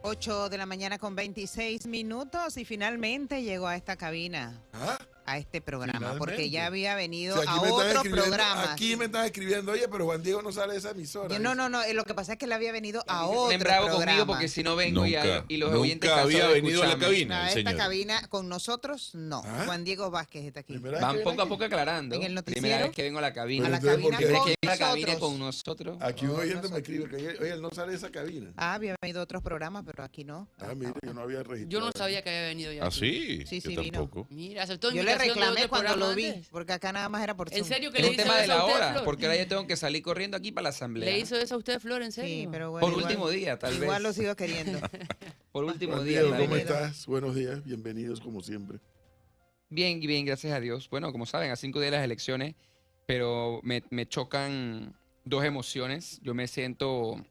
8 de la mañana con 26 minutos y finalmente llegó a esta cabina, a este programa, porque ya había venido a otros programas. Aquí me están escribiendo, oye, pero Juan Diego no sale de esa emisora. No, lo que pasa es que él había venido a otro Ponen bravo programa. conmigo porque si no vengo y los oyentes nunca había venido a la escucharme. cabina, A el esta señor. cabina con nosotros, no. Juan Diego Vázquez está aquí. Van poco a poco aclarando. En el noticiero. Primera vez que vengo a la cabina. A la Pero entonces, cabina ¿por qué? con Primera vez que vengo a la cabina nosotros. con nosotros. Aquí un oyente me escribe que oye, él no sale de esa cabina. Había venido a otros programas, pero aquí no. Mira, yo no había registrado. Yo no sabía que había venido ya. ¿Ah, aquí. sí? Sí, Yo vino. tampoco. Mira, aceptó Yo le invitación de reclamé otro cuando lo programa vi, antes. porque acá nada más era por ¿En Zoom. serio que Es le un hizo tema de eso a la usted, hora, Flor? porque ahora yo tengo que salir corriendo aquí para la asamblea. ¿Le hizo eso a usted, Flor, en serio? Sí, pero bueno, Por igual- último día, tal vez. Igual lo sigo queriendo. Por último Juan día. Diego, tal ¿cómo vez. estás? Buenos días, bienvenidos como siempre. Bien, bien, gracias a Dios. Bueno, como saben, a 5 días de las elecciones, pero me chocan dos emociones. Yo me siento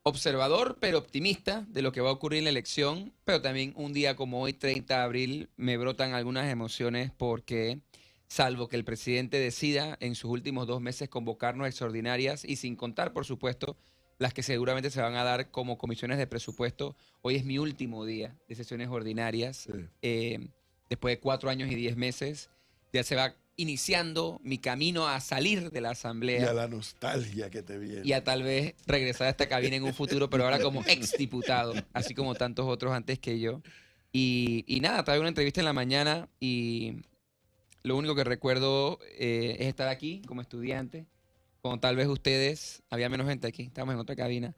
observador, pero optimista de lo que va a ocurrir en la elección, pero también un día como hoy, 30 de abril, me brotan algunas emociones porque, salvo que el presidente decida en sus últimos 2 meses convocarnos extraordinarias y sin contar, por supuesto, las que seguramente se van a dar como comisiones de presupuesto, hoy es mi último día de sesiones ordinarias. Sí. Después de 4 años y 10 meses, ya se va iniciando mi camino a salir de la Y a asamblea la nostalgia que te viene. y a tal vez regresar a esta cabina en un futuro, pero ahora como exdiputado, así como tantos otros antes que yo. Y nada, traigo una entrevista en la mañana y lo único que recuerdo es estar aquí como estudiante, cuando tal vez ustedes, había menos gente aquí, estábamos en otra cabina.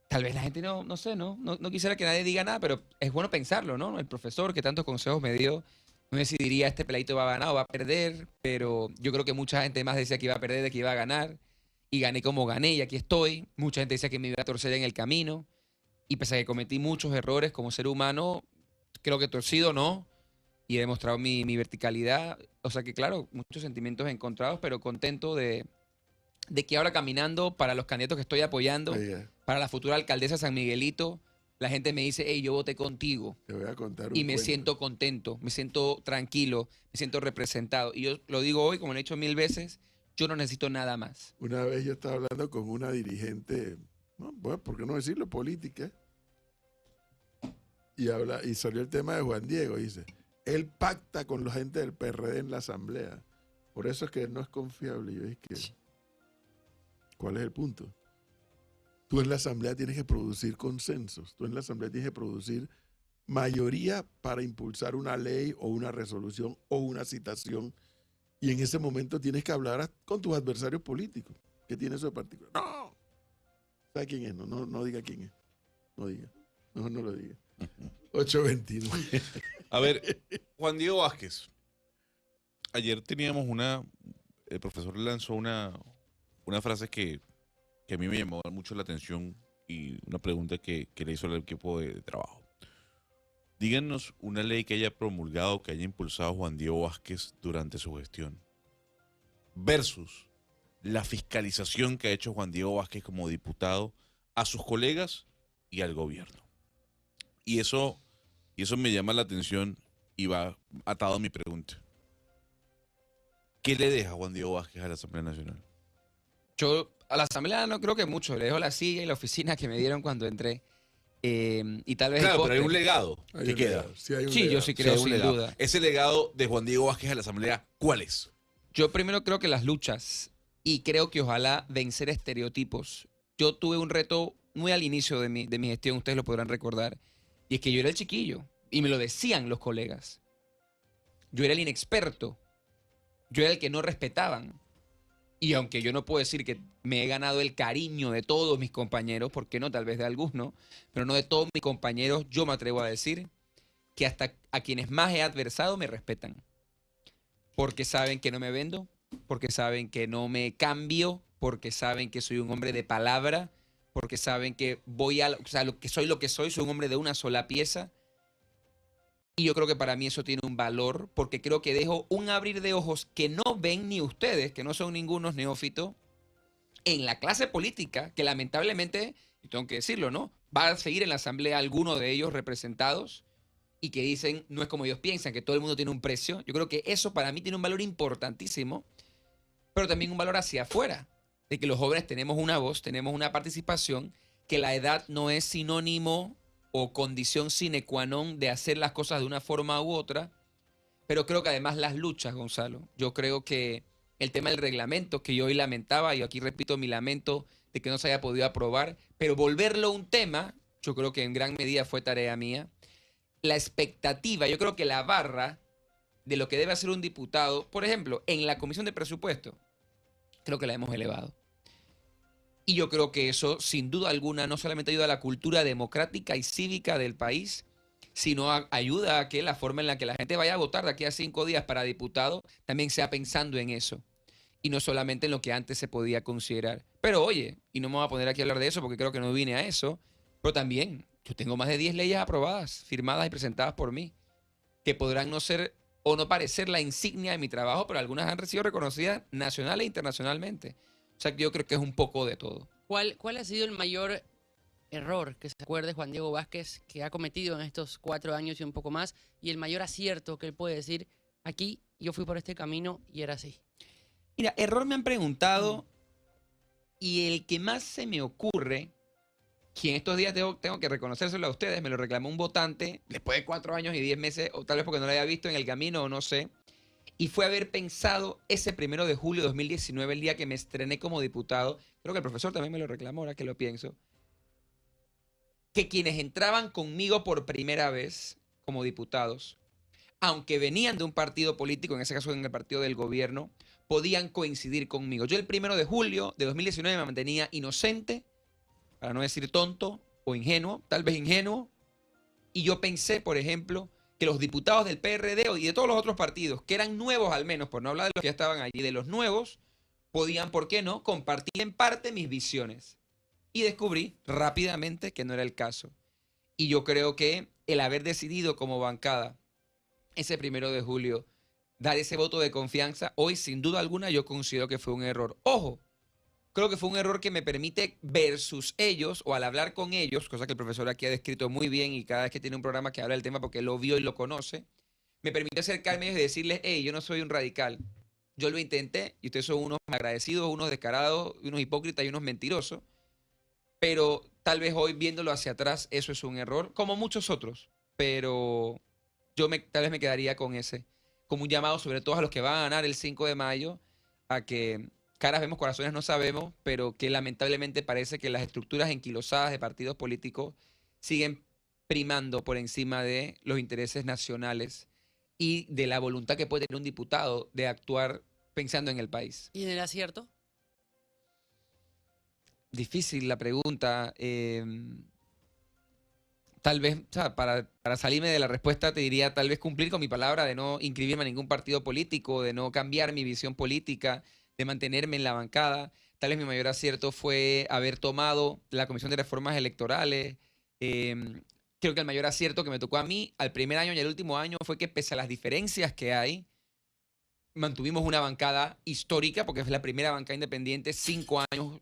Tal vez la gente no sé, no quisiera que nadie diga nada, pero es bueno pensarlo, ¿no? El profesor que tantos consejos me dio, no sé si diría este peladito va a ganar o va a perder, pero yo creo que mucha gente más decía que iba a perder de que iba a ganar. Y gané como gané y aquí estoy. Mucha gente decía que me iba a torcer en el camino. Y pese a que cometí muchos errores como ser humano, creo que torcido no. Y he demostrado mi verticalidad. O sea que claro, muchos sentimientos encontrados, pero contento de que ahora caminando para los candidatos que estoy apoyando, Oiga, para la futura alcaldesa San Miguelito, la gente me dice, hey, yo voté contigo. te voy a contar un Y me cuento. siento contento, me siento tranquilo, me siento representado. Y yo lo digo hoy, como lo he dicho 1000 veces, yo no necesito nada más. Una vez yo estaba hablando con una dirigente, bueno, ¿por qué no decirlo? Política. Y salió el tema de Juan Diego. Y dice, él pacta con la gente del PRD en la asamblea. Por eso es que él no es confiable. Y yo dije, ¿cuál es el punto? Tú en la asamblea tienes que producir consensos. Tú en la asamblea tienes que producir mayoría para impulsar una ley o una resolución o una citación. Y en ese momento tienes que hablar con tus adversarios políticos. ¿Qué tiene eso de particular? ¡No! ¿Sabe quién es? No diga quién es. No diga. Mejor no lo diga. 8:29. A ver, Juan Diego Vázquez. Ayer teníamos el profesor lanzó una frase que a mí me llamó mucho la atención y una pregunta que le hizo al equipo de trabajo. Díganos una ley que haya promulgado, que haya impulsado Juan Diego Vázquez durante su gestión versus la fiscalización que ha hecho Juan Diego Vázquez como diputado a sus colegas y al gobierno. Y eso me llama la atención y va atado a mi pregunta. ¿Qué le deja Juan Diego Vázquez a la Asamblea Nacional? Yo a la asamblea no creo que mucho, le dejo la silla y la oficina que me dieron cuando entré. Y tal vez el Claro, pero hay póster. un legado Hay que un queda. legado. Sí, hay un Sí, legado. yo sí O sea, creo, un sin legado. duda. Ese legado de Juan Diego Vázquez a la Asamblea, ¿cuál es? Yo primero creo que las luchas y creo que ojalá vencer estereotipos. Yo tuve un reto muy al inicio de mi gestión, ustedes lo podrán recordar, y es que yo era el chiquillo y me lo decían los colegas. Yo era el inexperto, yo era el que no respetaban. Y aunque yo no puedo decir que me he ganado el cariño de todos mis compañeros, ¿por qué no? Tal vez de algunos, pero no de todos mis compañeros, yo me atrevo a decir que hasta a quienes más he adversado me respetan. Porque saben que no me vendo, porque saben que no me cambio, porque saben que soy un hombre de palabra, porque saben que lo que soy un hombre de una sola pieza. Y yo creo que para mí eso tiene un valor, porque creo que dejo un abrir de ojos que no ven ni ustedes, que no son ningunos neófitos, en la clase política, que lamentablemente, y tengo que decirlo, ¿no? Va a seguir en la asamblea alguno de ellos representados y que dicen, no es como ellos piensan, que todo el mundo tiene un precio. Yo creo que eso para mí tiene un valor importantísimo, pero también un valor hacia afuera, de que los jóvenes tenemos una voz, tenemos una participación, que la edad no es sinónimo o condición sine qua non de hacer las cosas de una forma u otra, pero creo que además las luchas, Gonzalo, yo creo que el tema del reglamento, que yo hoy lamentaba, y aquí repito mi lamento de que no se haya podido aprobar, pero volverlo un tema, yo creo que en gran medida fue tarea mía. La expectativa, yo creo que la barra de lo que debe hacer un diputado, por ejemplo, en la Comisión de Presupuesto, creo que la hemos elevado. Y yo creo que eso, sin duda alguna, no solamente ayuda a la cultura democrática y cívica del país, sino ayuda a que la forma en la que la gente vaya a votar de aquí a 5 días para diputado también sea pensando en eso. Y no solamente en lo que antes se podía considerar. Pero oye, y no me voy a poner aquí a hablar de eso porque creo que no vine a eso, pero también yo tengo más de 10 leyes aprobadas, firmadas y presentadas por mí, que podrán no ser o no parecer la insignia de mi trabajo, pero algunas han sido reconocidas nacional e internacionalmente. O sea, que yo creo que es un poco de todo. ¿Cuál ha sido el mayor error que se acuerde Juan Diego Vázquez que ha cometido en estos 4 años y un poco más? Y el mayor acierto que él puede decir, aquí yo fui por este camino y era así. Mira, error me han preguntado y el que más se me ocurre, que en estos días tengo que reconocérselo a ustedes, me lo reclamó un votante después de 4 años y 10 meses, o tal vez porque no lo había visto en el camino o no sé, y fue haber pensado ese 1 de julio de 2019, el día que me estrené como diputado, creo que el profesor también me lo reclamó, ahora que lo pienso, que quienes entraban conmigo por primera vez como diputados, aunque venían de un partido político, en ese caso en el partido del gobierno, podían coincidir conmigo. Yo el 1 de julio de 2019 me mantenía inocente, para no decir tonto o ingenuo, tal vez ingenuo, y yo pensé, por ejemplo, que los diputados del PRD y de todos los otros partidos, que eran nuevos al menos, por no hablar de los que ya estaban allí, de los nuevos, podían, ¿por qué no?, compartir en parte mis visiones. Y descubrí rápidamente que no era el caso. Y yo creo que el haber decidido como bancada ese 1 de julio dar ese voto de confianza, hoy sin duda alguna yo considero que fue un error. Ojo, creo que fue un error que me permite versus ellos o al hablar con ellos, cosa que el profesor aquí ha descrito muy bien y cada vez que tiene un programa que habla del tema porque lo vio y lo conoce, me permite acercarme a ellos y decirles, hey, yo no soy un radical. Yo lo intenté y ustedes son unos agradecidos, unos descarados, unos hipócritas y unos mentirosos. Pero tal vez hoy viéndolo hacia atrás eso es un error, como muchos otros. Pero tal vez me quedaría con ese, como un llamado sobre todo a los que van a ganar el 5 de mayo, a que caras vemos, corazones no sabemos, pero que lamentablemente parece que las estructuras enquilosadas de partidos políticos siguen primando por encima de los intereses nacionales y de la voluntad que puede tener un diputado de actuar pensando en el país. ¿Y en el acierto? Difícil la pregunta. Tal vez, o sea, para salirme de la respuesta te diría tal vez cumplir con mi palabra de no inscribirme a ningún partido político, de no cambiar mi visión política, de mantenerme en la bancada. Tal vez mi mayor acierto fue haber tomado la Comisión de Reformas Electorales. Creo que el mayor acierto que me tocó a mí al primer año y al último año fue que pese a las diferencias que hay, mantuvimos una bancada histórica, porque es la primera bancada independiente, 5 años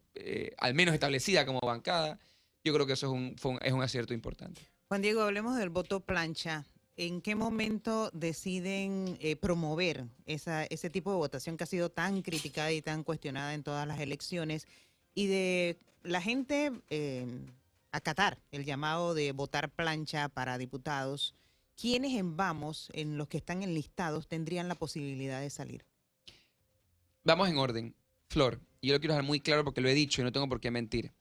al menos establecida como bancada. Yo creo que eso es un acierto importante. Juan Diego, hablemos del voto plancha. ¿En qué momento deciden promover ese tipo de votación que ha sido tan criticada y tan cuestionada en todas las elecciones y de la gente acatar el llamado de votar plancha para diputados? ¿Quiénes en los que están enlistados tendrían la posibilidad de salir? Vamos en orden. Flor, y yo lo quiero dejar muy claro porque lo he dicho y no tengo por qué mentir.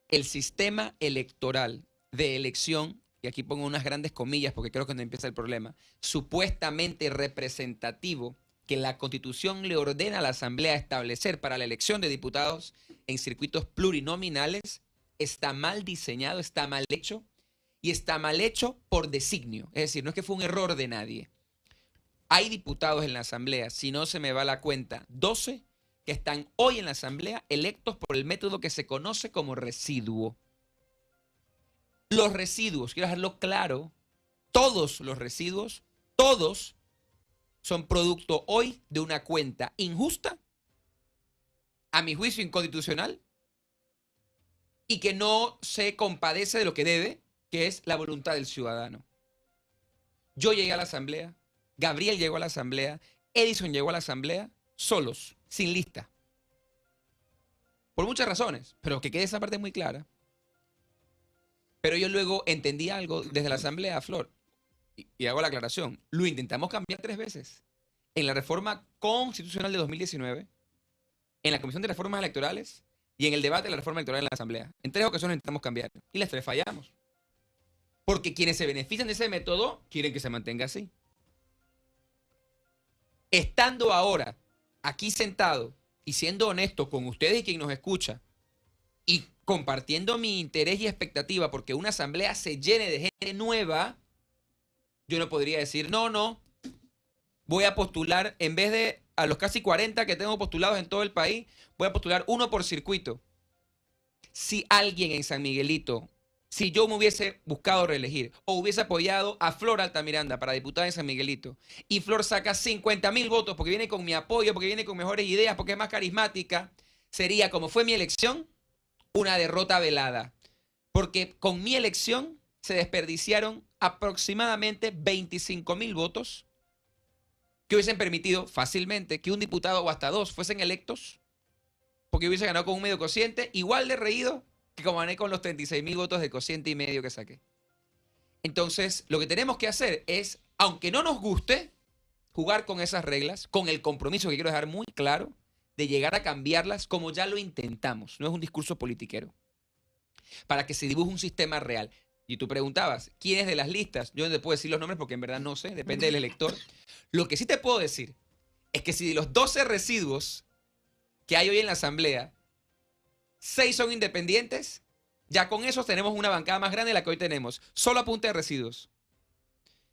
El sistema electoral de elección, y aquí pongo unas grandes comillas porque creo que no empieza el problema, supuestamente representativo que la Constitución le ordena a la Asamblea establecer para la elección de diputados en circuitos plurinominales, está mal diseñado, está mal hecho, y está mal hecho por designio. Es decir, no es que fue un error de nadie. Hay diputados en la Asamblea, si no se me va la cuenta, 12 que están hoy en la Asamblea electos por el método que se conoce como residuo. Los residuos, quiero dejarlo claro, todos los residuos, todos son producto hoy de una cuenta injusta, a mi juicio inconstitucional, y que no se compadece de lo que debe, que es la voluntad del ciudadano. Yo llegué a la Asamblea, Gabriel llegó a la Asamblea, Edison llegó a la Asamblea, solos, sin lista. Por muchas razones, pero que quede esa parte muy clara. Pero yo luego entendí algo desde la Asamblea, Flor, y hago la aclaración. Lo intentamos cambiar 3 veces. En la reforma constitucional de 2019, en la Comisión de Reformas Electorales y en el debate de la reforma electoral en la Asamblea. En 3 ocasiones intentamos cambiar y las 3 fallamos. Porque quienes se benefician de ese método quieren que se mantenga así. Estando ahora aquí sentado y siendo honesto con ustedes y quien nos escucha y compartiendo mi interés y expectativa porque una asamblea se llene de gente nueva, yo no podría decir, no, voy a postular, en vez de a los casi 40 que tengo postulados en todo el país, voy a postular uno por circuito. Si alguien en San Miguelito, si yo me hubiese buscado reelegir o hubiese apoyado a Flor Altamiranda para diputada en San Miguelito y Flor saca 50.000 votos porque viene con mi apoyo, porque viene con mejores ideas, porque es más carismática, sería, como fue mi elección, una derrota velada. Porque con mi elección se desperdiciaron aproximadamente 25.000 votos que hubiesen permitido fácilmente que un diputado o hasta 2 fuesen electos, porque hubiese ganado con un medio cociente igual de reído que como gané con los 36.000 votos de cociente y medio que saqué. Entonces, lo que tenemos que hacer es, aunque no nos guste, jugar con esas reglas, con el compromiso que quiero dejar muy claro, de llegar a cambiarlas como ya lo intentamos. No es un discurso politiquero. Para que se dibuje un sistema real. Y tú preguntabas, ¿quién es de las listas? Yo no te puedo decir los nombres porque en verdad no sé, depende del elector. Lo que sí te puedo decir es que si de los 12 residuos que hay hoy en la Asamblea, 6 son independientes, ya con esos tenemos una bancada más grande de la que hoy tenemos, solo a punta de residuos,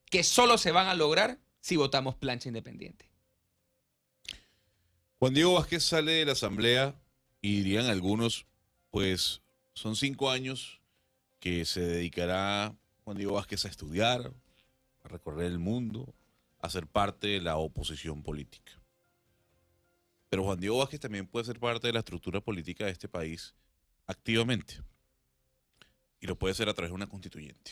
que solo se van a lograr si votamos plancha independiente. Juan Diego Vázquez sale de la Asamblea y dirían algunos, pues son 5 años que se dedicará Juan Diego Vázquez a estudiar, a recorrer el mundo, a ser parte de la oposición política. Pero Juan Diego Vázquez también puede ser parte de la estructura política de este país activamente. Y lo puede hacer a través de una constituyente.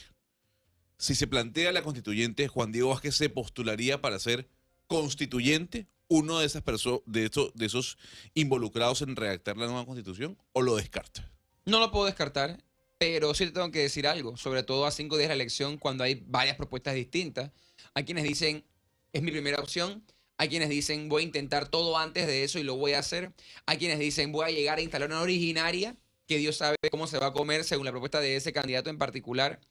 Si se plantea la constituyente, Juan Diego Vázquez se postularía para ser constituyente, uno de esas de esos involucrados en redactar la nueva constitución, o lo descarta. No lo puedo descartar, pero sí te tengo que decir algo, sobre todo a 5 días de la elección, cuando hay varias propuestas distintas. Hay quienes dicen, es mi primera opción. Hay quienes dicen, voy a intentar todo antes de eso y lo voy a hacer. Hay quienes dicen, voy a llegar a instalar una originaria, que Dios sabe cómo se va a comer según la propuesta de ese candidato en particular.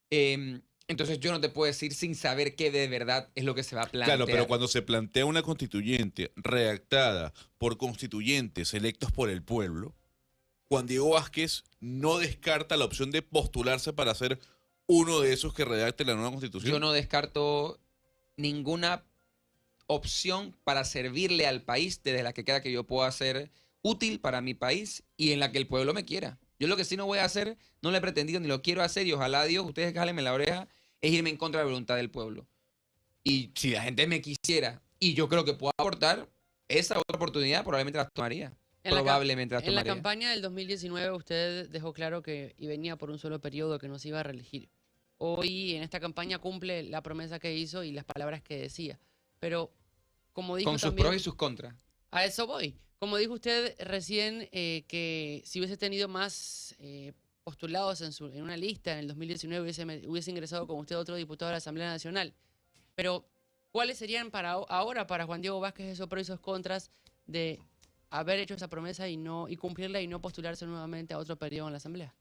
Entonces yo no te puedo decir sin saber qué de verdad es lo que se va a plantear. Claro, pero cuando se plantea una constituyente redactada por constituyentes electos por el pueblo, Juan Diego Vázquez no descarta la opción de postularse para ser uno de esos que redacte la nueva constitución. Yo no descarto ninguna opción para servirle al país desde la que queda que yo pueda ser útil para mi país y en la que el pueblo me quiera. Yo lo que sí no voy a hacer, no lo he pretendido ni lo quiero hacer y ojalá Dios, ustedes jálenme la oreja, es irme en contra de la voluntad del pueblo. Y si la gente me quisiera y yo creo que puedo aportar esa otra oportunidad, probablemente la tomaría. Probablemente la tomaría. En la campaña del 2019 usted dejó claro que y venía por un solo periodo, que no se iba a reelegir. Hoy en esta campaña cumple la promesa que hizo y las palabras que decía. Pero como dijo con sus también, pros y sus contras. a eso voy. Como dijo usted recién, que si hubiese tenido más postulados en una lista en el 2019 hubiese ingresado con usted otro diputado de la Asamblea Nacional. Pero, ¿cuáles serían para ahora para Juan Diego Vázquez esos pros y esos contras de haber hecho esa promesa y cumplirla y no postularse nuevamente a otro periodo en la Asamblea?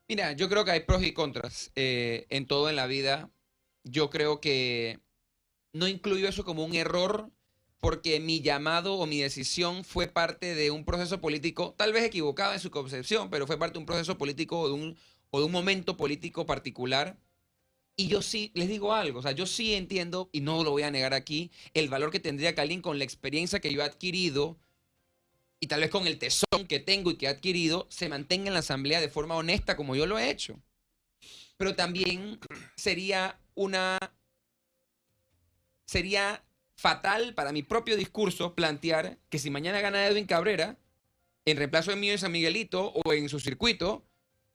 Mira, yo creo que hay pros y contras en todo en la vida. Yo creo que no incluyo eso como un error porque mi llamado o mi decisión fue parte de un proceso político, tal vez equivocado en su concepción, pero fue parte de un proceso político o de un momento político particular. Y yo sí, les digo algo, o sea, yo sí entiendo, y no lo voy a negar aquí, el valor que tendría que alguien con la experiencia que yo he adquirido y tal vez con el tesón que tengo y que he adquirido, se mantenga en la asamblea de forma honesta como yo lo he hecho. Pero también sería fatal para mi propio discurso plantear que si mañana gana Edwin Cabrera, en reemplazo de mí en San Miguelito o en su circuito,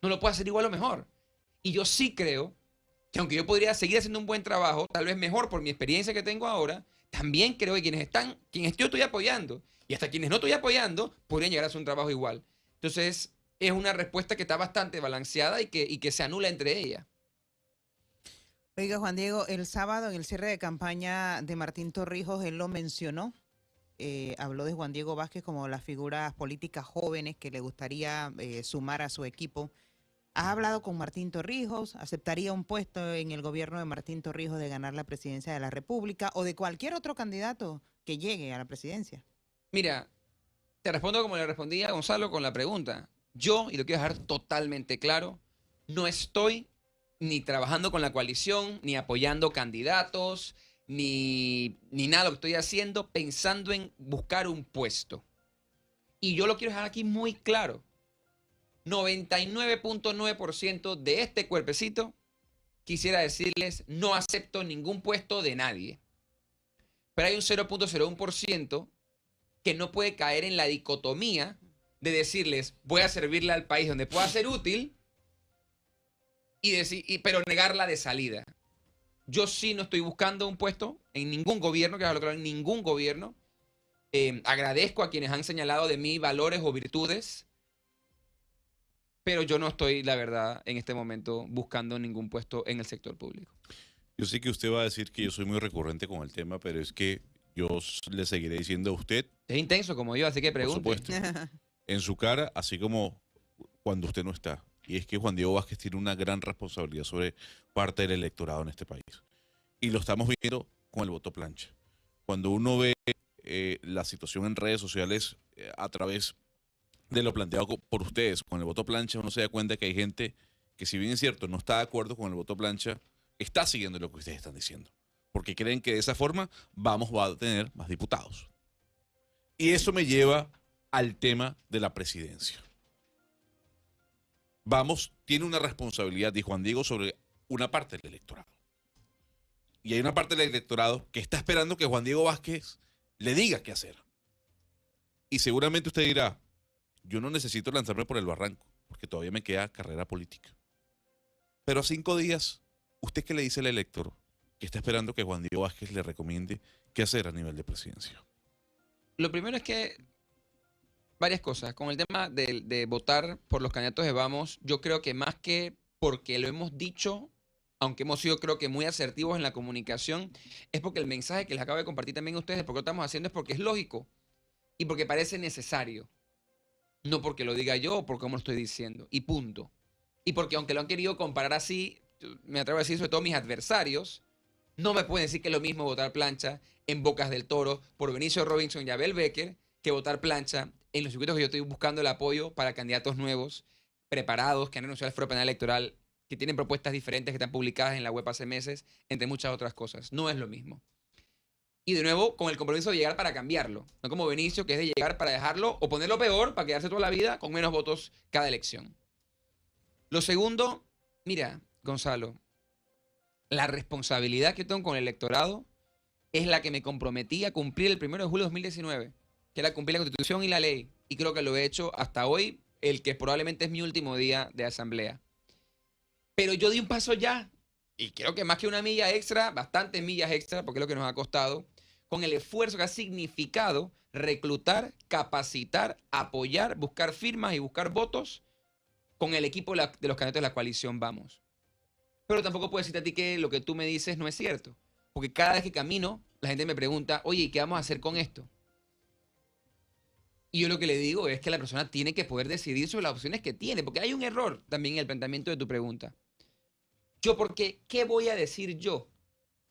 no lo pueda hacer igual o mejor. Y yo sí creo que aunque yo podría seguir haciendo un buen trabajo, tal vez mejor por mi experiencia que tengo ahora, también creo que quienes yo estoy apoyando y hasta quienes no estoy apoyando podrían llegar a hacer un trabajo igual. Entonces, es una respuesta que está bastante balanceada y que se anula entre ellas. Oiga, Juan Diego, el sábado en el cierre de campaña de Martín Torrijos, él lo mencionó, habló de Juan Diego Vázquez como las figuras políticas jóvenes que le gustaría sumar a su equipo. ¿Has hablado con Martín Torrijos? ¿Aceptaría un puesto en el gobierno de Martín Torrijos de ganar la presidencia de la República o de cualquier otro candidato que llegue a la presidencia? Mira, te respondo como le respondí a Gonzalo con la pregunta. Yo, y lo quiero dejar totalmente claro, no estoy ni trabajando con la coalición, ni apoyando candidatos, ni nada de lo que estoy haciendo pensando en buscar un puesto. Y yo lo quiero dejar aquí muy claro. 99.9% de este cuerpecito, quisiera decirles, no acepto ningún puesto de nadie. Pero hay un 0.01% que no puede caer en la dicotomía de decirles, voy a servirle al país donde pueda ser útil, pero negarla de salida. Yo sí no estoy buscando un puesto en ningún gobierno, que es lo claro, en ningún gobierno. Agradezco a quienes han señalado de mí valores o virtudes, pero yo no estoy, la verdad, en este momento buscando ningún puesto en el sector público. Yo sé que usted va a decir que yo soy muy recurrente con el tema, pero es que yo le seguiré diciendo a usted, Es intenso como yo, así que por pregunte. supuesto, en su cara, así como cuando usted no está. Y es que Juan Diego Vázquez tiene una gran responsabilidad sobre parte del electorado en este país. Y lo estamos viendo con el voto plancha. Cuando uno ve la situación en redes sociales a través de lo planteado por ustedes con el voto plancha, uno se da cuenta que hay gente que, si bien es cierto, no está de acuerdo con el voto plancha, está siguiendo lo que ustedes están diciendo. Porque creen que de esa forma vamos a tener más diputados. Y eso me lleva al tema de la presidencia. Tiene una responsabilidad, dijo Juan Diego, sobre una parte del electorado. Y hay una parte del electorado que está esperando que Juan Diego Vázquez le diga qué hacer. Y seguramente usted dirá, yo no necesito lanzarme por el barranco, porque todavía me queda carrera política. Pero a 5 días, ¿usted qué le dice al elector que está esperando que Juan Diego Vázquez le recomiende qué hacer a nivel de presidencia? Lo primero es que varias cosas. Con el tema de votar por los candidatos de Vamos, yo creo que más que porque lo hemos dicho, aunque hemos sido creo que muy asertivos en la comunicación, es porque el mensaje que les acabo de compartir también a ustedes, porque lo estamos haciendo es porque es lógico y porque parece necesario. No porque lo diga yo o porque como lo estoy diciendo. Y punto. Y porque aunque lo han querido comparar así, me atrevo a decir sobre todo mis adversarios, no me pueden decir que es lo mismo votar plancha en Bocas del Toro por Benicio Robinson y Abel Becker que votar plancha en los circuitos que yo estoy buscando el apoyo para candidatos nuevos, preparados, que han renunciado al fuero penal electoral, que tienen propuestas diferentes que están publicadas en la web hace meses, entre muchas otras cosas. No es lo mismo. Y de nuevo, con el compromiso de llegar para cambiarlo. No como Benicio, que es de llegar para dejarlo o ponerlo peor para quedarse toda la vida con menos votos cada elección. Lo segundo, mira, Gonzalo, la responsabilidad que tengo con el electorado es la que me comprometí a cumplir el 1 de julio de 2019, que era cumplir la Constitución y la ley. Y creo que lo he hecho hasta hoy, el que probablemente es mi último día de asamblea. Pero yo di un paso ya, y creo que más que una milla extra, bastantes millas extra, porque es lo que nos ha costado, con el esfuerzo que ha significado reclutar, capacitar, apoyar, buscar firmas y buscar votos con el equipo de los candidatos de la coalición Vamos. Pero tampoco puedo decirte a ti que lo que tú me dices no es cierto. Porque cada vez que camino, la gente me pregunta, oye, ¿y qué vamos a hacer con esto? Y yo lo que le digo es que la persona tiene que poder decidir sobre las opciones que tiene. Porque hay un error también en el planteamiento de tu pregunta. ¿Qué voy a decir yo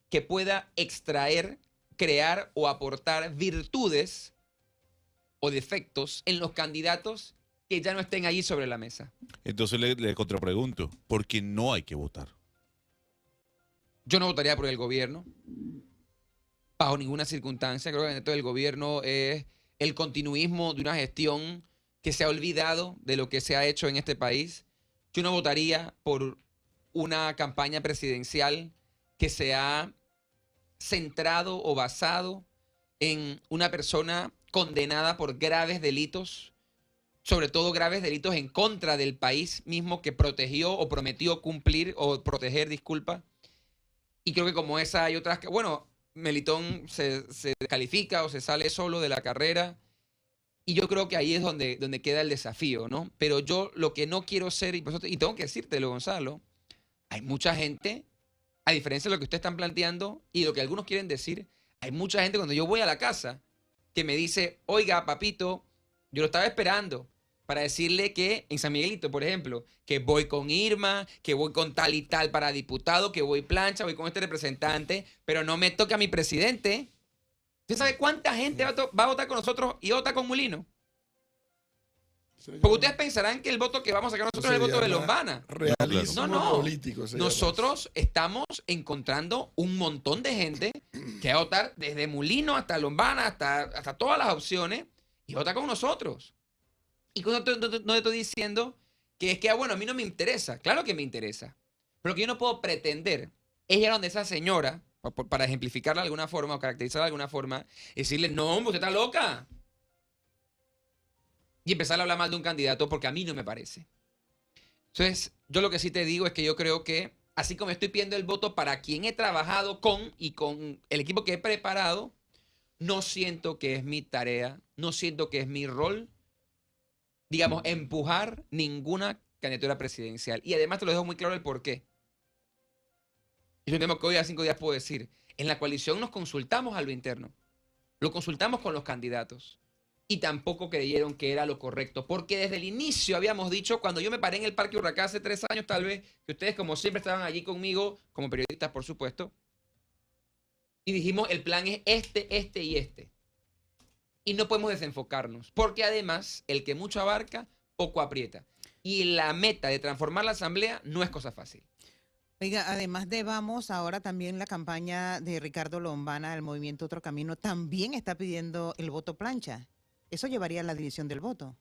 que pueda extraer, crear o aportar virtudes o defectos en los candidatos que ya no estén allí sobre la mesa? Entonces le contrapregunto, ¿por qué no hay que votar? Yo no votaría por el gobierno, bajo ninguna circunstancia. Creo que el del gobierno es el continuismo de una gestión que se ha olvidado de lo que se ha hecho en este país. Yo no votaría por una campaña presidencial que se ha centrado o basado en una persona condenada por graves delitos, sobre todo graves delitos en contra del país mismo que protegió o prometió cumplir o proteger, disculpa. Y creo que como esa hay otras que, bueno, Melitón se descalifica o se sale solo de la carrera. Y yo creo que ahí es donde queda el desafío, ¿no? Pero yo lo que no quiero ser, y tengo que decírtelo, Gonzalo, hay mucha gente, a diferencia de lo que ustedes están planteando y lo que algunos quieren decir, hay mucha gente cuando yo voy a la casa que me dice, oiga, papito, yo lo estaba esperando para decirle que en San Miguelito, por ejemplo, que voy con Irma, que voy con tal y tal para diputado, que voy plancha, voy con este representante, pero no me toca a mi presidente. ¿Usted sabe cuánta gente va a votar con nosotros y vota con Mulino? Porque ustedes pensarán que el voto que vamos a sacar nosotros es el voto de Lombana. Realismo No. político. se llama. Nosotros estamos encontrando un montón de gente que va a votar desde Mulino hasta Lombana, hasta todas las opciones, y vota con nosotros. Y no te estoy diciendo que es que, bueno, a mí no me interesa. Claro que me interesa. Pero lo que yo no puedo pretender es llegar donde esa señora, para ejemplificarla de alguna forma o caracterizarla de alguna forma, y decirle, no, hombre, usted está loca. Y empezar a hablar mal de un candidato porque a mí no me parece. Entonces, yo lo que sí te digo es que yo creo que, así como estoy pidiendo el voto para quien he trabajado con y con el equipo que he preparado, no siento que es mi tarea, no siento que es mi rol, digamos, empujar ninguna candidatura presidencial. Y además te lo dejo muy claro el por qué. Es un tema que hoy a 5 días puedo decir. En la coalición nos consultamos a lo interno. Lo consultamos con los candidatos. Y tampoco creyeron que era lo correcto. Porque desde el inicio habíamos dicho, cuando yo me paré en el Parque Urracá hace 3 años tal vez, que ustedes como siempre estaban allí conmigo, como periodistas por supuesto, y dijimos, el plan es este y este. Y no podemos desenfocarnos. Porque además, el que mucho abarca, poco aprieta. Y la meta de transformar la asamblea no es cosa fácil. Oiga, además de Vamos, ahora también la campaña de Ricardo Lombana del Movimiento Otro Camino también está pidiendo el voto plancha. Eso llevaría a la división del voto.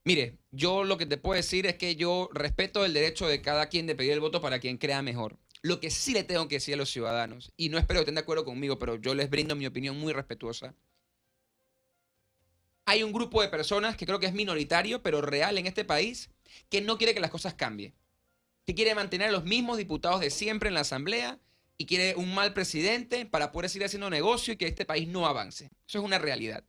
Mire, yo lo que te puedo decir es que yo respeto el derecho de cada quien de pedir el voto para quien crea mejor. Lo que sí le tengo que decir a los ciudadanos, y no espero que estén de acuerdo conmigo, pero yo les brindo mi opinión muy respetuosa. Hay un grupo de personas que creo que es minoritario, pero real en este país, que no quiere que las cosas cambien. Que quiere mantener a los mismos diputados de siempre en la asamblea y quiere un mal presidente para poder seguir haciendo negocio y que este país no avance. Eso es una realidad.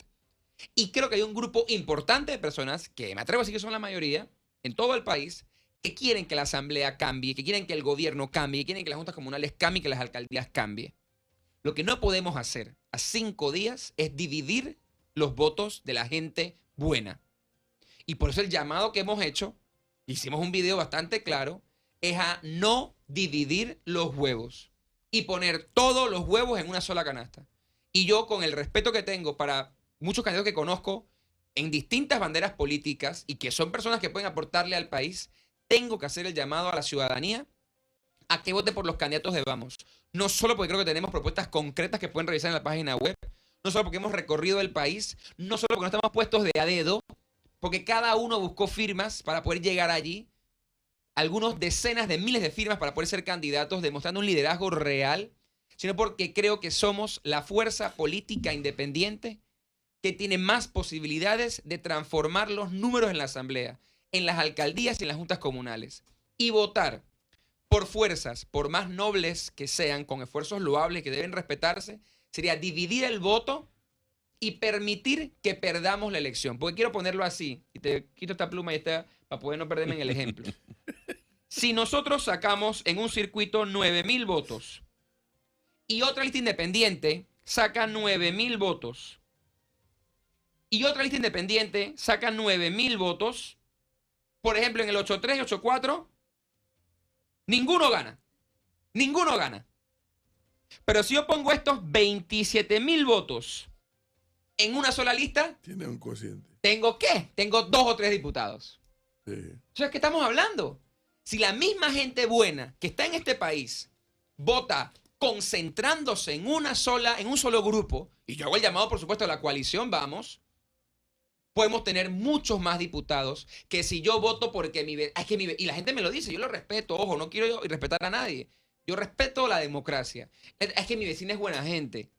Y creo que hay un grupo importante de personas, que me atrevo a decir que son la mayoría, en todo el país, que quieren que la asamblea cambie, que quieren que el gobierno cambie, que quieren que las juntas comunales cambien, que las alcaldías cambien. Lo que no podemos hacer a 5 días es dividir los votos de la gente buena. Y por eso el llamado que hemos hecho, hicimos un video bastante claro, es a no dividir los huevos y poner todos los huevos en una sola canasta. Y yo, con el respeto que tengo para muchos candidatos que conozco en distintas banderas políticas y que son personas que pueden aportarle al país, tengo que hacer el llamado a la ciudadanía a que vote por los candidatos de Vamos. No solo porque creo que tenemos propuestas concretas que pueden revisar en la página web, no solo porque hemos recorrido el país, no solo porque no estamos puestos de a dedo, porque cada uno buscó firmas para poder llegar allí, algunos decenas de miles de firmas para poder ser candidatos, demostrando un liderazgo real, sino porque creo que somos la fuerza política independiente que tiene más posibilidades de transformar los números en la asamblea, en las alcaldías y en las juntas comunales. Y votar por fuerzas, por más nobles que sean, con esfuerzos loables que deben respetarse, sería dividir el voto y permitir que perdamos la elección. Porque quiero ponerlo así, y te quito esta pluma y esta para poder no perderme en el ejemplo. Si nosotros sacamos en un circuito 9.000 votos y otra lista independiente saca 9.000 votos y otra lista independiente saca 9.000 votos, por ejemplo, en el 8-3 y 8-4, ninguno gana. Ninguno gana. Pero si yo pongo estos 27.000 votos en una sola lista, Tiene un cociente. ¿tengo qué? Tengo 2 o 3 diputados. Sí. Entonces, ¿qué estamos hablando? Si la misma gente buena que está en este país vota concentrándose en un solo grupo, y yo hago el llamado, por supuesto, a la coalición Vamos, podemos tener muchos más diputados que si yo voto porque y la gente me lo dice, yo lo respeto, ojo, no quiero yo respetar a nadie. Yo respeto la democracia. Es que mi vecina es buena gente.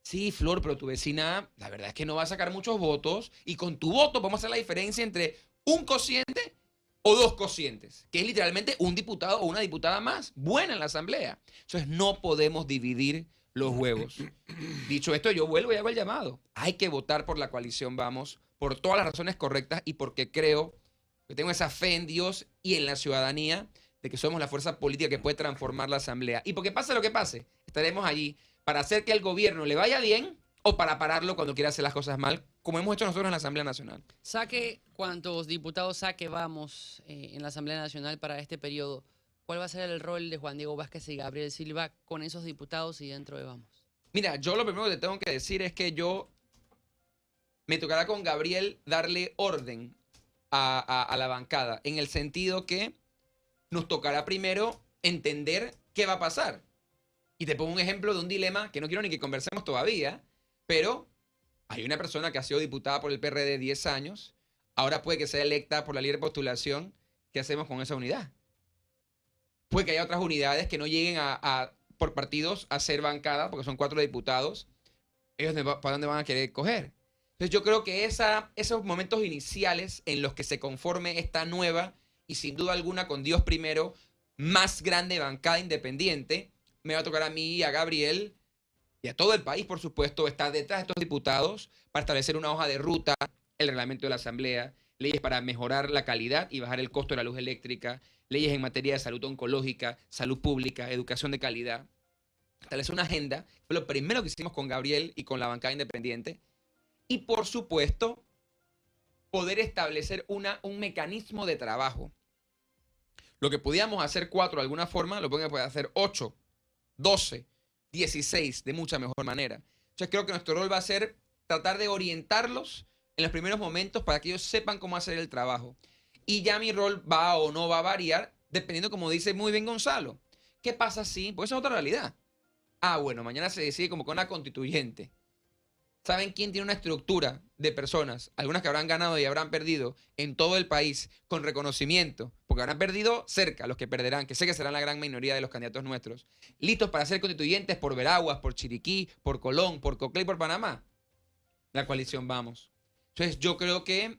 Sí, Flor, pero tu vecina, la verdad es que no va a sacar muchos votos y con tu voto podemos hacer la diferencia entre un cociente o 2 cocientes, que es literalmente un diputado o una diputada más buena en la asamblea. Entonces no podemos dividir los huevos. Dicho esto, yo vuelvo y hago el llamado. Hay que votar por la coalición Vamos por todas las razones correctas y porque creo que tengo esa fe en Dios y en la ciudadanía de que somos la fuerza política que puede transformar la Asamblea. Y porque pase lo que pase, estaremos allí para hacer que al gobierno le vaya bien o para pararlo cuando quiera hacer las cosas mal, como hemos hecho nosotros en la Asamblea Nacional. Saque, ¿cuántos diputados saque vamos en la Asamblea Nacional para este periodo? ¿Cuál va a ser el rol de Juan Diego Vázquez y Gabriel Silva con esos diputados y dentro de Vamos? Mira, yo lo primero que te tengo que decir es que yo me tocará con Gabriel darle orden a la bancada, en el sentido que nos tocará primero entender qué va a pasar. Y te pongo un ejemplo de un dilema que no quiero ni que conversemos todavía, pero hay una persona que ha sido diputada por el PRD 10 años, ahora puede que sea electa por la libre postulación. ¿Qué hacemos con esa unidad? Puede que haya otras unidades que no lleguen por partidos a ser bancada, porque son 4 diputados. ¿Ellos para dónde van a querer coger? Entonces yo creo que esos momentos iniciales en los que se conforme esta nueva y sin duda alguna con Dios primero, más grande bancada independiente, me va a tocar a mí y a Gabriel y a todo el país, por supuesto, estar detrás de estos diputados para establecer una hoja de ruta, el reglamento de la Asamblea, leyes para mejorar la calidad y bajar el costo de la luz eléctrica, leyes en materia de salud oncológica, salud pública, educación de calidad. Establecer una agenda, fue lo primero que hicimos con Gabriel y con la bancada independiente. Y por supuesto, poder establecer un mecanismo de trabajo. Lo que podíamos hacer 4 de alguna forma, lo podemos poder hacer 8, 12, 16 de mucha mejor manera. Entonces creo que nuestro rol va a ser tratar de orientarlos en los primeros momentos para que ellos sepan cómo hacer el trabajo. Y ya mi rol va o no va a variar dependiendo, como dice muy bien Gonzalo. ¿Qué pasa si? Pues esa es otra realidad. Bueno, mañana se decide como con una constituyente. ¿Saben quién tiene una estructura de personas? Algunas que habrán ganado y habrán perdido en todo el país con reconocimiento, porque habrán perdido cerca, los que perderán, que sé que serán la gran mayoría de los candidatos nuestros, listos para ser constituyentes por Veraguas, por Chiriquí, por Colón, por Coclé y por Panamá. La coalición Vamos. Entonces yo creo que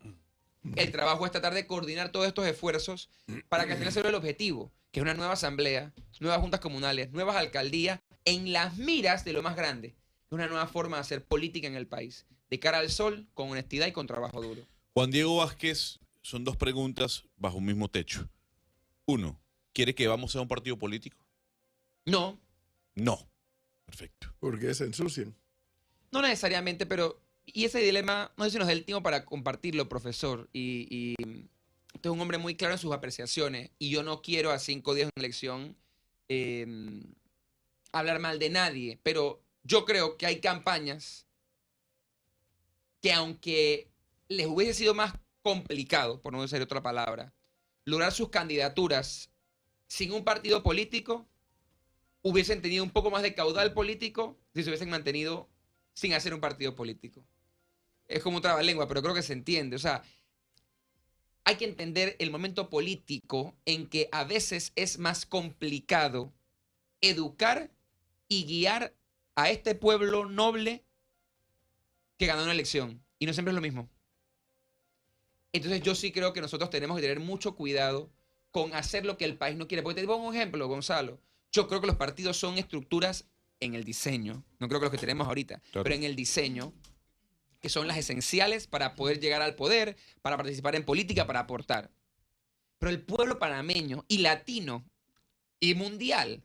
el trabajo es tratar de coordinar todos estos esfuerzos para que al final se logre el objetivo, que es una nueva asamblea, nuevas juntas comunales, nuevas alcaldías, en las miras de lo más grande. Una nueva forma de hacer política en el país, de cara al sol, con honestidad y con trabajo duro. Juan Diego Vázquez, son 2 preguntas bajo un mismo techo. 1, ¿quiere que Vamos a un partido político? No, No. Perfecto. Porque se ensucian. no necesariamente, pero... Y ese dilema, no sé si nos da el tiempo para compartirlo, profesor. Y usted es un hombre muy claro en sus apreciaciones. Y yo no quiero a 5 días de una elección hablar mal de nadie, pero... Yo creo que hay campañas que aunque les hubiese sido más complicado, por no decir otra palabra, lograr sus candidaturas sin un partido político, hubiesen tenido un poco más de caudal político si se hubiesen mantenido sin hacer un partido político. Es como un trabalengua, pero creo que se entiende. O sea, hay que entender el momento político en que a veces es más complicado educar y guiar a este pueblo noble que ganó una elección. Y no siempre es lo mismo. Entonces yo sí creo que nosotros tenemos que tener mucho cuidado con hacer lo que el país no quiere. Porque te pongo un ejemplo, Gonzalo. Yo creo que los partidos son estructuras en el diseño. No creo que los que tenemos ahorita. Claro. Pero en el diseño, que son las esenciales para poder llegar al poder, para participar en política, para aportar. Pero el pueblo panameño y latino y mundial,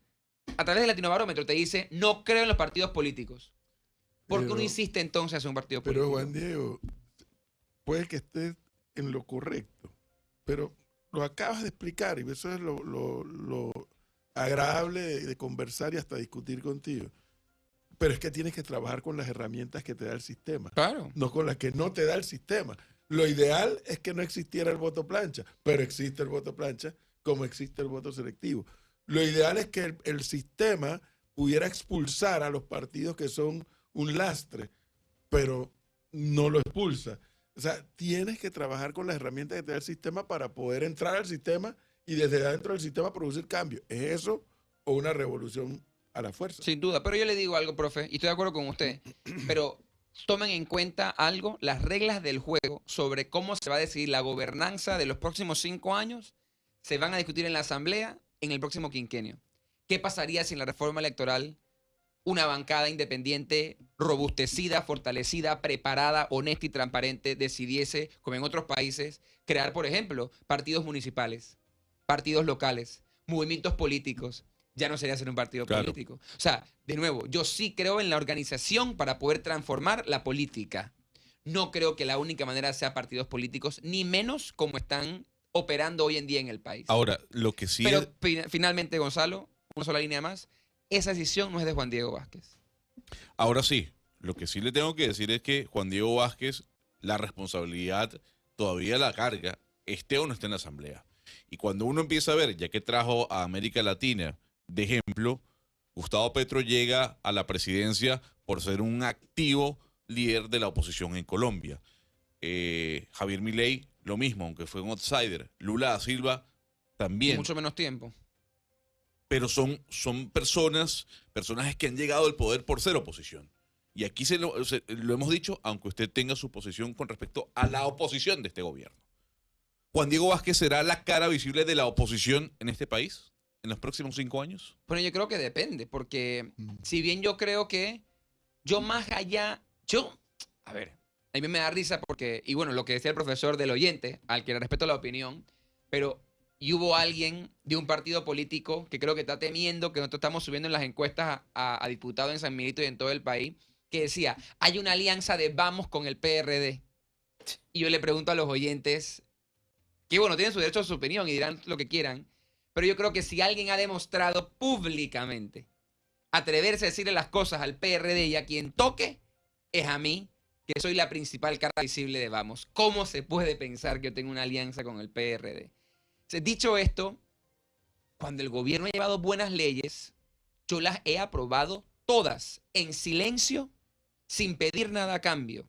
a través del Latinobarómetro te dice, no creo en los partidos políticos. ¿Por qué Pero- uno insiste entonces en hacer un partido Pero político? Juan Diego, puede que estés en lo correcto, pero lo acabas de explicar y eso es lo agradable de conversar y hasta discutir contigo. Pero es que tienes que trabajar con las herramientas que te da el sistema, Claro. no con las que no te da el sistema. Lo ideal es que no existiera el voto plancha, pero existe el voto plancha como existe el voto selectivo. Lo ideal es que el sistema pudiera expulsar a los partidos que son un lastre, pero no lo expulsa. O sea, tienes que trabajar con las herramientas que te da el sistema para poder entrar al sistema y desde adentro del sistema producir cambios. ¿Es eso o una revolución a la fuerza? Sin duda. Pero yo le digo algo, profe, y estoy de acuerdo con usted. Pero tomen en cuenta algo, las reglas del juego sobre cómo se va a decidir la gobernanza de los próximos 5 años se van a discutir en la Asamblea en el próximo quinquenio. ¿Qué pasaría si en la reforma electoral una bancada independiente, robustecida, fortalecida, preparada, honesta y transparente, decidiese, como en otros países, crear, por ejemplo, partidos municipales, partidos locales, movimientos políticos. Ya no sería ser un partido Claro. político. O sea, de nuevo, yo sí creo en la organización para poder transformar la política. No creo que la única manera sea partidos políticos, ni menos como están operando hoy en día en el país. Ahora, lo que sí Pero es, finalmente, Gonzalo, una sola línea más, esa decisión no es de Juan Diego Vázquez. ahora sí, lo que sí le tengo que decir es que Juan Diego Vázquez, la responsabilidad todavía la carga, esté o no esté en la Asamblea. Y cuando uno empieza a ver, ya que trajo a América Latina de ejemplo, Gustavo Petro llega a la presidencia por ser un activo líder de la oposición en Colombia. Javier Milei, lo mismo, aunque fue un outsider. Lula da Silva, también. Mucho menos tiempo. Pero son personajes que han llegado al poder por ser oposición. Y aquí lo hemos dicho, aunque usted tenga su posición con respecto a la oposición de este gobierno. ¿Juan Diego Vázquez será la cara visible de la oposición en este país en los próximos 5 años? Bueno, yo creo que depende, porque si bien yo creo que yo más allá, a ver, a mí me da risa porque, y bueno, lo que decía el profesor del oyente, al que le respeto la opinión, pero y hubo alguien de un partido político que creo que está temiendo que nosotros estamos subiendo en las encuestas a diputado en San Miguelito y en todo el país, que decía, hay una alianza de Vamos con el PRD. Y yo le pregunto a los oyentes, que bueno, tienen su derecho a su opinión y dirán lo que quieran, pero yo creo que si alguien ha demostrado públicamente atreverse a decirle las cosas al PRD y a quien toque, es a mí, que soy la principal cara visible de Vamos. ¿Cómo se puede pensar que yo tengo una alianza con el PRD? Dicho esto, cuando el gobierno ha llevado buenas leyes, yo las he aprobado todas en silencio, sin pedir nada a cambio.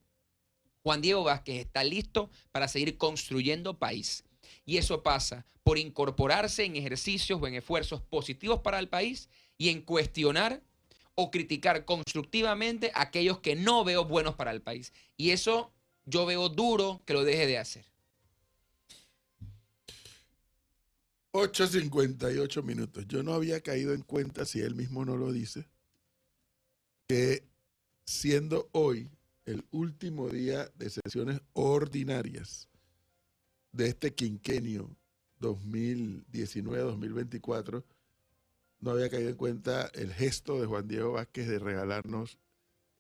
Juan Diego Vázquez está listo para seguir construyendo país. Y eso pasa por incorporarse en ejercicios o en esfuerzos positivos para el país y en cuestionar o criticar constructivamente a aquellos que no veo buenos para el país. Y eso yo veo duro que lo deje de hacer. 8:58 minutos. Yo no había caído en cuenta, si él mismo no lo dice, que siendo hoy el último día de sesiones ordinarias de este quinquenio 2019-2024, no había caído en cuenta el gesto de Juan Diego Vázquez de regalarnos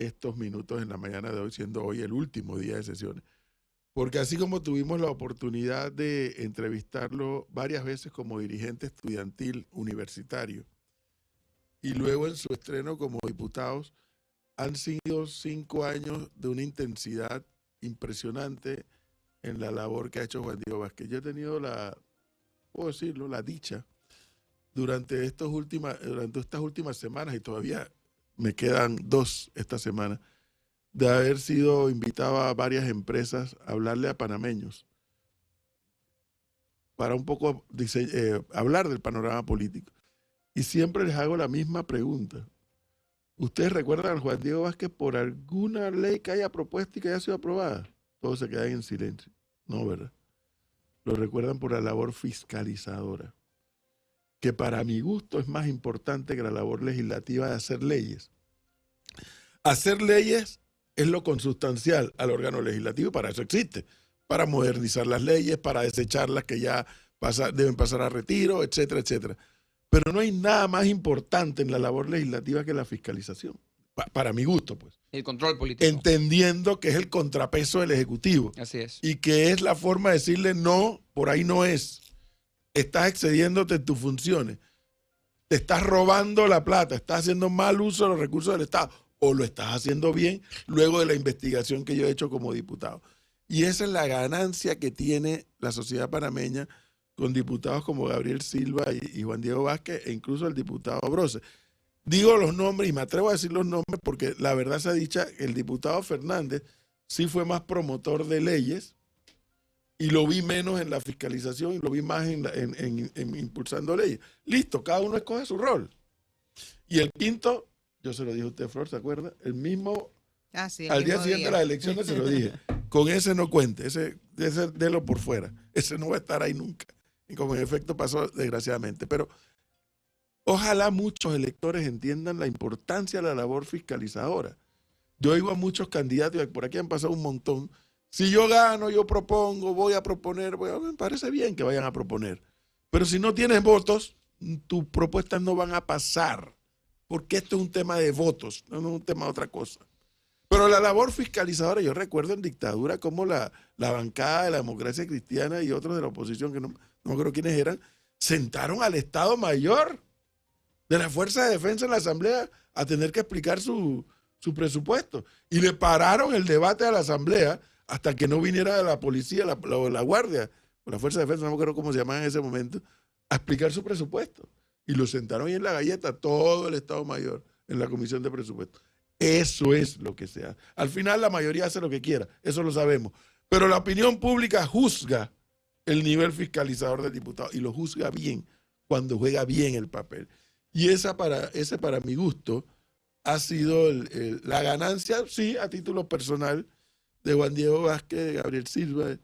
estos minutos en la mañana de hoy, siendo hoy el último día de sesiones. Porque así como tuvimos la oportunidad de entrevistarlo varias veces como dirigente estudiantil universitario y luego en su estreno como diputados, han sido 5 años de una intensidad impresionante en la labor que ha hecho Juan Diego Vázquez. Yo he tenido puedo decirlo, la dicha durante estas últimas semanas, y todavía me quedan 2 esta semana, de haber sido invitado a varias empresas a hablarle a panameños para un poco hablar del panorama político. Y siempre les hago la misma pregunta. ¿Ustedes recuerdan a Juan Diego Vázquez por alguna ley que haya propuesto y que haya sido aprobada? Todos se quedan en silencio. No, ¿verdad? Lo recuerdan por la labor fiscalizadora, que para mi gusto es más importante que la labor legislativa de hacer leyes. Hacer leyes es lo consustancial al órgano legislativo, para eso existe, para modernizar las leyes, para desechar las que ya deben pasar a retiro, etcétera, etcétera. Pero no hay nada más importante en la labor legislativa que la fiscalización, para mi gusto, pues. El control político. Entendiendo que es el contrapeso del Ejecutivo. Así es. Y que es la forma de decirle, no, por ahí no es. Estás excediéndote en tus funciones. Te estás robando la plata, estás haciendo mal uso de los recursos del Estado. O lo estás haciendo bien luego de la investigación que yo he hecho como diputado. Y esa es la ganancia que tiene la sociedad panameña con diputados como Gabriel Silva y Juan Diego Vázquez, e incluso el diputado Brose. Digo los nombres y me atrevo a decir los nombres porque la verdad se ha dicho, el diputado Fernández sí fue más promotor de leyes y lo vi menos en la fiscalización y lo vi más en impulsando leyes. Listo, cada uno escoge su rol. Y el quinto, yo se lo dije a usted, Flor, ¿se acuerda? El mismo, sí, al día siguiente de las elecciones se lo dije. Con ese no cuente, ese délo por fuera. Ese no va a estar ahí nunca. Y como en efecto pasó, desgraciadamente. Pero Ojalá muchos electores entiendan la importancia de la labor fiscalizadora. Yo oigo a muchos candidatos, y por aquí han pasado un montón. Si yo gano, yo propongo, voy a proponer, me parece bien que vayan a proponer. Pero si no tienes votos, tus propuestas no van a pasar, porque esto es un tema de votos, no es un tema de otra cosa. Pero la labor fiscalizadora, yo recuerdo en dictadura cómo la bancada de la Democracia Cristiana y otros de la oposición, que no me acuerdo quiénes eran, sentaron al Estado Mayor de la Fuerza de Defensa en la Asamblea a tener que explicar su presupuesto. Y le pararon el debate a la Asamblea hasta que no viniera la policía, la Guardia, o la Fuerza de Defensa, no me acuerdo cómo se llamaba en ese momento, a explicar su presupuesto. Y lo sentaron ahí en la galleta, todo el Estado Mayor, en la Comisión de Presupuesto. Eso es lo que se hace. Al final la mayoría hace lo que quiera, eso lo sabemos. Pero la opinión pública juzga el nivel fiscalizador del diputado y lo juzga bien cuando juega bien el papel. Y ese para mi gusto ha sido la ganancia, sí, a título personal, de Juan Diego Vázquez, de Gabriel Silva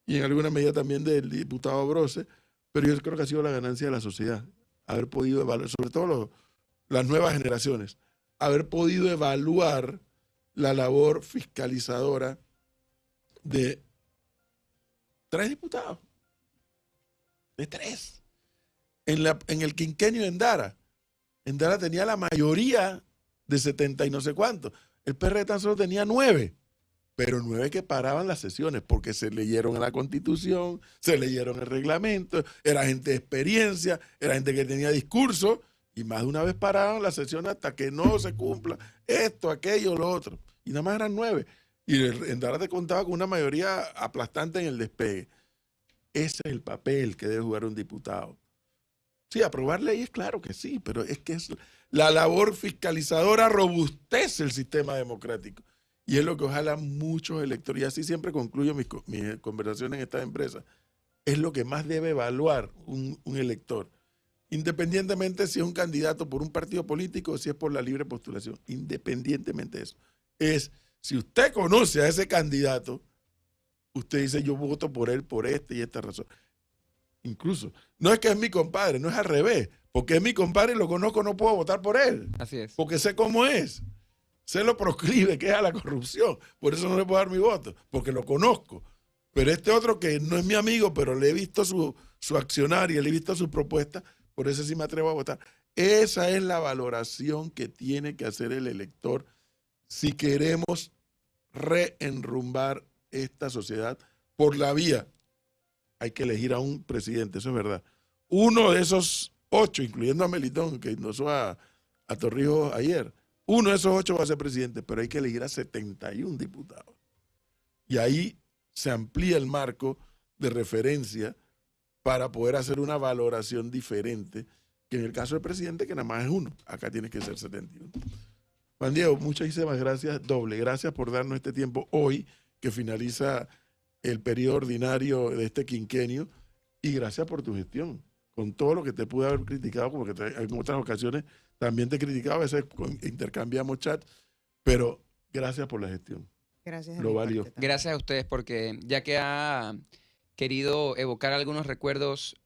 y en alguna medida también del diputado Brose, pero yo creo que ha sido la ganancia de la sociedad, haber podido evaluar, sobre todo las nuevas generaciones, haber podido evaluar la labor fiscalizadora de 3 diputados, de 3. En el quinquenio de Endara tenía la mayoría de 70 y no sé cuánto. El PRD tan solo tenía 9, pero 9 que paraban las sesiones porque se leyeron la Constitución, se leyeron el reglamento, era gente de experiencia, era gente que tenía discurso y más de una vez paraban las sesiones hasta que no se cumpla esto, aquello, lo otro. Y nada más eran 9. Y Endara te contaba con una mayoría aplastante en el despegue. Ese es el papel que debe jugar un diputado. Sí, aprobar leyes, claro que sí, pero es que la labor fiscalizadora robustece el sistema democrático. Y es lo que ojalá muchos electores, y así siempre concluyo mis conversaciones en estas empresas, es lo que más debe evaluar un elector. Independientemente si es un candidato por un partido político o si es por la libre postulación, independientemente de eso. Es, si usted conoce a ese candidato, usted dice, yo voto por él por esta y esta razón. Incluso, no es que es mi compadre, no es al revés. Porque es mi compadre y lo conozco, no puedo votar por él. Así es. Porque sé cómo es. Sé lo proclive que es a la corrupción. Por eso no le puedo dar mi voto, porque lo conozco. Pero este otro que no es mi amigo, pero le he visto su accionar y le he visto su propuesta, por eso sí me atrevo a votar. Esa es la valoración que tiene que hacer el elector si queremos reenrumbar esta sociedad por la vía. Hay que elegir a un presidente, eso es verdad. Uno de esos 8, incluyendo a Melitón, que endosó a Torrijos ayer, uno de esos 8 va a ser presidente, pero hay que elegir a 71 diputados. Y ahí se amplía el marco de referencia para poder hacer una valoración diferente, que en el caso del presidente, que nada más es 1, acá tiene que ser 71. Juan Diego, muchísimas gracias, doble. Gracias por darnos este tiempo hoy, que finaliza el periodo ordinario de este quinquenio, y gracias por tu gestión, con todo lo que te pude haber criticado, porque en otras ocasiones también te he criticado, a veces intercambiamos chat, pero gracias por la gestión. Gracias. Lo valió. Gracias a ustedes porque ya que ha querido evocar algunos recuerdos,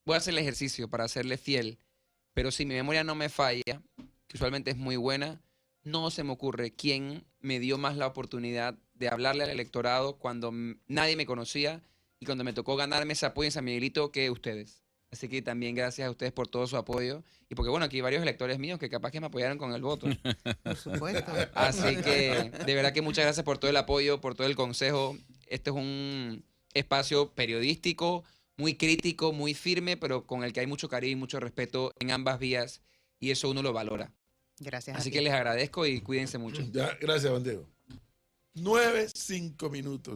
voy a hacer el ejercicio para serle fiel, pero si mi memoria no me falla, que usualmente es muy buena, no se me ocurre quién me dio más la oportunidad de hablarle al electorado cuando nadie me conocía y cuando me tocó ganarme ese apoyo en San Miguelito que ustedes. Así que también gracias a ustedes por todo su apoyo. Y porque, bueno, aquí hay varios electores míos que capaz que me apoyaron con el voto. Por supuesto. Así que, de verdad que muchas gracias por todo el apoyo, por todo el consejo. Este es un espacio periodístico, muy crítico, muy firme, pero con el que hay mucho cariño y mucho respeto en ambas vías. Y eso uno lo valora. Gracias. Así a que ti. les agradezco y cuídense mucho. Ya, gracias, Juan Diego. 9:05.